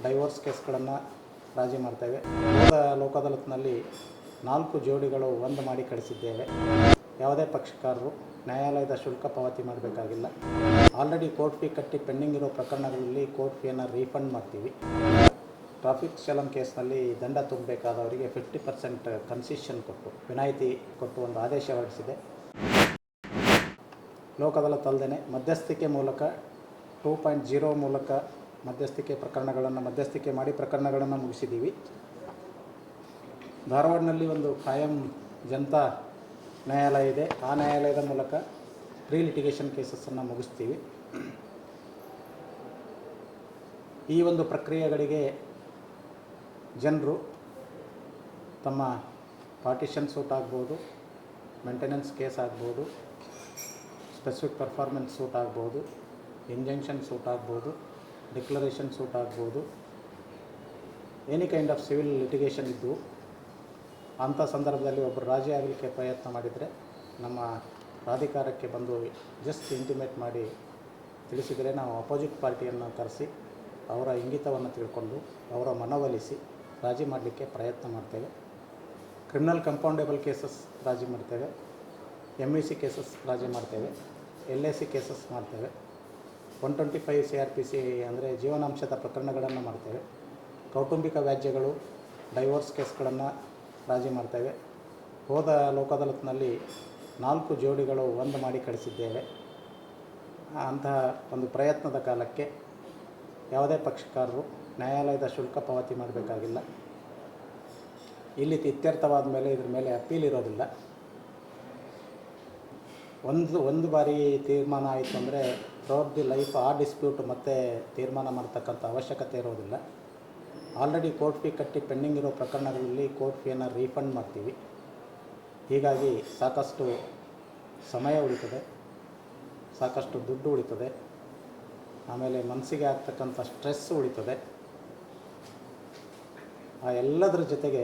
Divorce ಕೇಸ್ಗಳನ್ನು ರಾಜಿ ಮಾಡ್ತೇವೆ. ಹೋದ ಲೋಕದಾಲತ್ನಲ್ಲಿ 4 ಜೋಡಿಗಳು ಒಂದು ಮಾಡಿ ಕಳಿಸಿದ್ದೇವೆ. ಯಾವುದೇ ಪಕ್ಷಕಾರರು ನ್ಯಾಯಾಲಯದ ಶುಲ್ಕ ಪಾವತಿ ಮಾಡಬೇಕಾಗಿಲ್ಲ. ಆಲ್ರೆಡಿ ಕೋರ್ಟ್ ಫೀ ಕಟ್ಟಿ ಪೆಂಡಿಂಗ್ ಇರೋ ಪ್ರಕರಣಗಳಲ್ಲಿ ಕೋರ್ಟ್ ಫೀಯನ್ನು ರೀಫಂಡ್ ಮಾಡ್ತೀವಿ. ಟ್ರಾಫಿಕ್ ಚಲನ್ ಕೇಸ್ನಲ್ಲಿ ದಂಡ ತುಂಬಬೇಕಾದವರಿಗೆ 50% ಕನ್ಸೆಷನ್ ಕೊಟ್ಟು ವಿನಾಯಿತಿ ಕೊಟ್ಟು ಒಂದು ಆದೇಶ ಹೊರಡಿಸಿದೆ. ಲೋಕದಾಲತ್ ಅಲ್ಲದೆ ಮಧ್ಯಸ್ಥಿಕೆ ಮೂಲಕ 2.0 ಮೂಲಕ ಮಧ್ಯಸ್ಥಿಕೆ ಮಾಡಿ ಪ್ರಕರಣಗಳನ್ನು ಮುಗಿಸಿದ್ದೀವಿ. ಧಾರವಾಡನಲ್ಲಿ ಒಂದು ಖಾಯಂ ಜನತಾ ನ್ಯಾಯಾಲಯ ಇದೆ. ಆ ನ್ಯಾಯಾಲಯದ ಮೂಲಕ ಪ್ರೀ ಲಿಟಿಗೇಷನ್ ಕೇಸಸ್ಸನ್ನು ಮುಗಿಸ್ತೀವಿ. ಈ ಒಂದು ಪ್ರಕ್ರಿಯೆಗಳಿಗೆ ಜನರು ತಮ್ಮ ಪಾರ್ಟಿಷನ್ ಸೂಟ್ ಆಗ್ಬೋದು, ಮೇಂಟೆನೆನ್ಸ್ ಕೇಸ್ ಆಗ್ಬೋದು, ಸ್ಪೆಸಿಫಿಕ್ ಪರ್ಫಾರ್ಮೆನ್ಸ್ ಸೂಟ್ ಆಗ್ಬೋದು, ಇಂಜಂಕ್ಷನ್ ಸೂಟ್ ಆಗ್ಬೋದು, ಡಿಕ್ಲರೇಷನ್ ಸೂಟ್ ಆಗ್ಬೋದು, any kind of civil litigation ಇದ್ದು ಅಂಥ ಸಂದರ್ಭದಲ್ಲಿ ಒಬ್ಬರು ರಾಜಿ ಆಗಲಿಕ್ಕೆ ಪ್ರಯತ್ನ ಮಾಡಿದರೆ ನಮ್ಮ ಪ್ರಾಧಿಕಾರಕ್ಕೆ ಬಂದು ಜಸ್ಟ್ ಇಂಟಿಮೇಟ್ ಮಾಡಿ ತಿಳಿಸಿದರೆ ನಾವು ಅಪೋಸಿಟ್ ಪಾರ್ಟಿಯನ್ನು ಕರೆಸಿ ಅವರ ಇಂಗಿತವನ್ನು ತಿಳ್ಕೊಂಡು ಅವರ ಮನವೊಲಿಸಿ ರಾಜಿ ಮಾಡಲಿಕ್ಕೆ ಪ್ರಯತ್ನ ಮಾಡ್ತೇವೆ. ಕ್ರಿಮಿನಲ್ ಕಂಪೌಂಡೇಬಲ್ ಕೇಸಸ್ ರಾಜಿ ಮಾಡ್ತೇವೆ, MEC ಕೇಸಸ್ ರಾಜಿ ಮಾಡ್ತೇವೆ, LAC ಕೇಸಸ್ ಮಾಡ್ತೇವೆ, 125 CRPC ಅಂದರೆ ಜೀವನಾಂಶದ ಪ್ರಕರಣಗಳನ್ನು ಮಾಡ್ತೇವೆ. ಕೌಟುಂಬಿಕ ವ್ಯಾಜ್ಯಗಳು, ಡೈವೋರ್ಸ್ ಕೇಸ್ಗಳನ್ನು ರಾಜಿ ಮಾಡ್ತೇವೆ. ಹೋದ ಲೋಕದಾಲತ್ನಲ್ಲಿ 4 ಜೋಡಿಗಳು ಒಂದು ಮಾಡಿ ಕಳಿಸಿದ್ದೇವೆ. ಅಂತಹ ಒಂದು ಪ್ರಯತ್ನದ ಕಾಲಕ್ಕೆ ಯಾವುದೇ ಪಕ್ಷಕಾರರು ನ್ಯಾಯಾಲಯದ ಶುಲ್ಕ ಪಾವತಿ ಮಾಡಬೇಕಾಗಿಲ್ಲ. ಇಲ್ಲಿ ಇತ್ಯರ್ಥವಾದ ಮೇಲೆ ಇದ್ರ ಮೇಲೆ ಅಪೀಲ್ ಇರೋದಿಲ್ಲ. ಒಂದು ಬಾರಿ ತೀರ್ಮಾನ ಆಯಿತು ಅಂದರೆ ಥ್ರೂಔಟ್ ದಿ ಲೈಫ್ ಆ ಡಿಸ್ಪ್ಯೂಟ್ ಮತ್ತೆ ತೀರ್ಮಾನ ಮಾಡ್ತಕ್ಕಂಥ ಅವಶ್ಯಕತೆ ಇರೋದಿಲ್ಲ. ಆಲ್ರೆಡಿ ಕೋರ್ಟ್ ಫೀ ಕಟ್ಟಿ ಪೆಂಡಿಂಗ್ ಇರೋ ಪ್ರಕರಣಗಳಲ್ಲಿ ಕೋರ್ಟ್ ಫೀಯನ್ನು ರೀಫಂಡ್ ಮಾಡ್ತೀವಿ. ಹೀಗಾಗಿ ಸಾಕಷ್ಟು ಸಮಯ ಉಳಿತದೆ, ಸಾಕಷ್ಟು ದುಡ್ಡು ಉಳಿತದೆ, ಆಮೇಲೆ ಮನಸ್ಸಿಗೆ ಆಗ್ತಕ್ಕಂಥ ಸ್ಟ್ರೆಸ್ ಉಳಿತದೆ. ಆ ಎಲ್ಲದರ ಜೊತೆಗೆ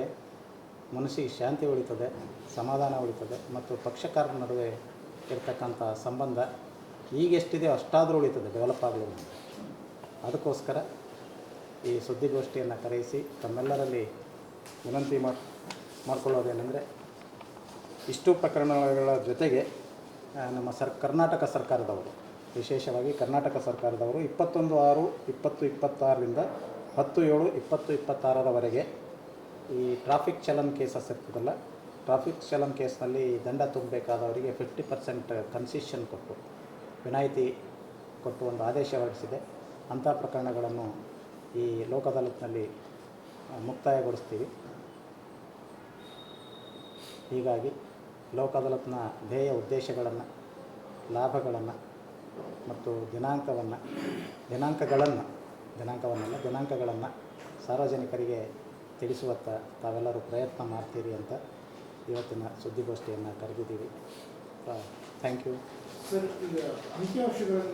ಮನಸ್ಸಿಗೆ ಶಾಂತಿ ಉಳಿತದೆ, ಸಮಾಧಾನ ಉಳಿತದೆ ಮತ್ತು ಪಕ್ಷಕಾರರ ನಡುವೆ ಇರ್ತಕ್ಕಂಥ ಸಂಬಂಧ ಈಗೆಷ್ಟಿದೆ ಅಷ್ಟಾದರೂ ಉಳಿತದೆ, ಡೆವಲಪ್ ಆಗಲಿಲ್ಲ. ಅದಕ್ಕೋಸ್ಕರ ಈ ಸುದ್ದಿಗೋಷ್ಠಿಯನ್ನು ಕರೆಯಿಸಿ ತಮ್ಮೆಲ್ಲರಲ್ಲಿ ವಿನಂತಿ ಮಾಡ್ಕೊಳ್ಳೋದೇನೆಂದರೆ, ಇಷ್ಟು ಪ್ರಕರಣಗಳ ಜೊತೆಗೆ ನಮ್ಮ ಕರ್ನಾಟಕ ಸರ್ಕಾರದವರು, ವಿಶೇಷವಾಗಿ ಕರ್ನಾಟಕ ಸರ್ಕಾರದವರು 21/6/2026ರಿಂದ 10/7/2026ರವರೆಗೆ ಈ ಟ್ರಾಫಿಕ್ ಚಲನ್ ಕೇಸಸ್ ಇರ್ತದಲ್ಲ, ಟ್ರಾಫಿಕ್ ಚಲನ್ ಕೇಸ್ನಲ್ಲಿ ದಂಡ ತುಂಬಬೇಕಾದವರಿಗೆ 50% ಕನ್ಸೆಷನ್ ಕೊಟ್ಟು ವಿನಾಯಿತಿ ಕೊಟ್ಟು ಒಂದು ಆದೇಶ ಹೊರಡಿಸಿದೆ. ಅಂಥ ಪ್ರಕರಣಗಳನ್ನು ಈ ಲೋಕದಾಲತ್ನಲ್ಲಿ ಮುಕ್ತಾಯಗೊಳಿಸ್ತೀವಿ. ಹೀಗಾಗಿ ಲೋಕದಾಲತ್ನ ಧ್ಯೇಯ ಉದ್ದೇಶಗಳನ್ನು, ಲಾಭಗಳನ್ನು ಮತ್ತು ದಿನಾಂಕಗಳನ್ನು ಸಾರ್ವಜನಿಕರಿಗೆ ತಿಳಿಸುವತ್ತ ತಾವೆಲ್ಲರೂ ಪ್ರಯತ್ನ ಮಾಡ್ತೀರಿ ಅಂತ ಇವತ್ತಿನ ಸುದ್ದಿಗೋಷ್ಠಿಯನ್ನು ಕರೆದಿದ್ದೀವಿ. Thank you sir. ಈಗ ಅಂಕಿಅಂಶಗಳನ್ನು